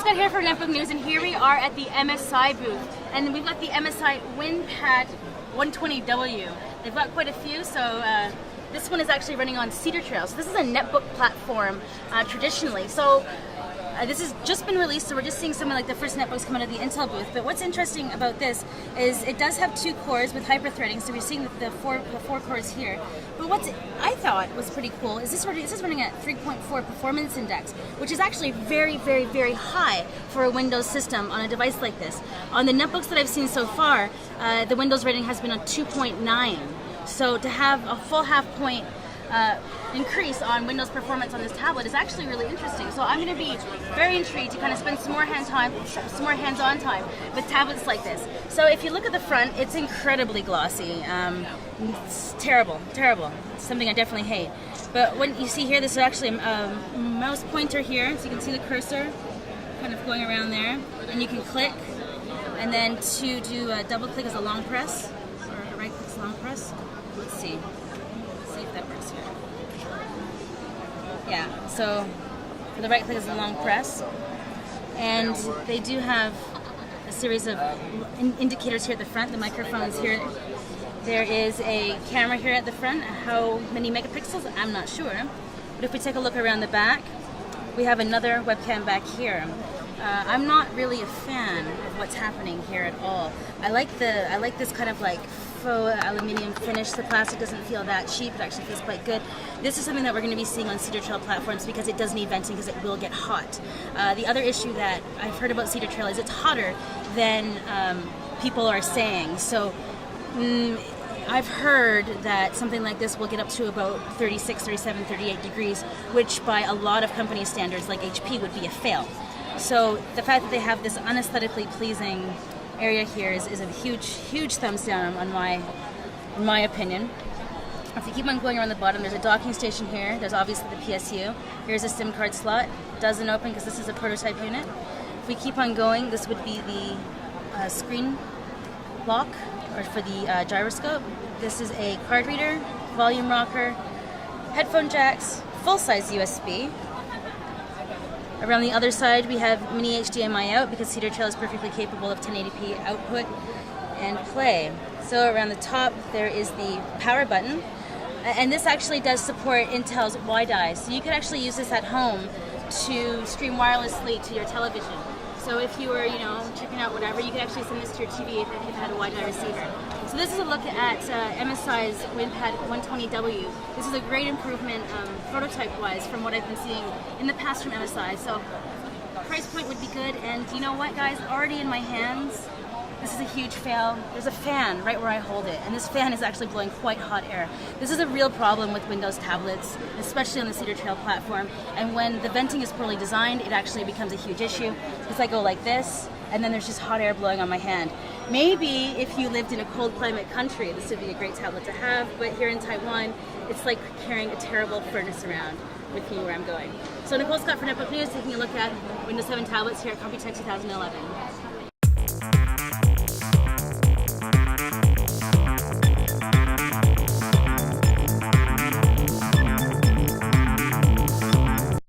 Scott here for Netbook News, and here we are at the MSI booth, and we've got the MSI WindPad 120w. They've got quite a few, so this one is actually running on Cedar Trail. So this is a netbook platform traditionally. So this has just been released, so we're just seeing some of like the first netbooks come out of the Intel booth. But what's interesting about this is it does have 2 cores with hyper-threading, so we're seeing the four cores here. But what I thought was pretty cool is this is running at 3.4 performance index, which is actually very, very, very high for a Windows system on a device like this. On the netbooks that I've seen so far, the Windows rating has been on 2.9. So to have a full half-point increase on Windows performance on this tablet is actually really interesting. So I'm going to be very intrigued to kind of spend some more hands-on time with tablets like this. So if you look at the front, it's incredibly glossy. It's terrible, terrible. It's something I definitely hate. But when you see here, this is actually a mouse pointer here, so you can see the cursor kind of going around there, and you can click, and then to do a double click is a long press, or a right click is a long press. Let's see if that works here. Yeah, so for the right click is a long press, and they do have a series of indicators here at the front. The microphone's here. There is a camera here at the front. How many megapixels? I'm not sure. But if we take a look around the back, we have another webcam back here. I'm not really a fan of what's happening here at all. I like this kind of like faux aluminium finish. The plastic doesn't feel that cheap. It actually feels quite good. This is something that we're going to be seeing on Cedar Trail platforms because it does need venting, because it will get hot. The other issue that I've heard about Cedar Trail is it's hotter than people are saying. So I've heard that something like this will get up to about 36, 37, 38 degrees, which by a lot of company standards like HP would be a fail. So the fact that they have this unaesthetically pleasing area here is a huge thumbs down in my opinion. If you keep on going around the bottom, there's a docking station here. There's obviously the PSU. Here's a SIM card slot. Doesn't open because this is a prototype unit. If we keep on going, this would be the screen lock, or for the gyroscope. This is a card reader, volume rocker, headphone jacks, full-size USB. Around the other side, we have mini HDMI out because Cedar Trail is perfectly capable of 1080p output and play. So around the top, there is the power button. And this actually does support Intel's WiDi. So you could actually use this at home to stream wirelessly to your television. So if you were, checking out whatever, you could actually send this to your TV if it had a WiDi receiver. So this is a look at MSI's WindPad 120w. This is a great improvement prototype-wise from what I've been seeing in the past from MSI. So price point would be good, and you know what, guys? Already in my hands, this is a huge fail. There's a fan right where I hold it, and this fan is actually blowing quite hot air. This is a real problem with Windows tablets, especially on the Cedar Trail platform, and when the venting is poorly designed, it actually becomes a huge issue, because I go like this, and then there's just hot air blowing on my hand. Maybe if you lived in a cold climate country, this would be a great tablet to have, but here in Taiwan, it's like carrying a terrible furnace around with me where I'm going. So Nicole Scott for Netbook News, taking a look at Windows 7 tablets here at Computech 2011.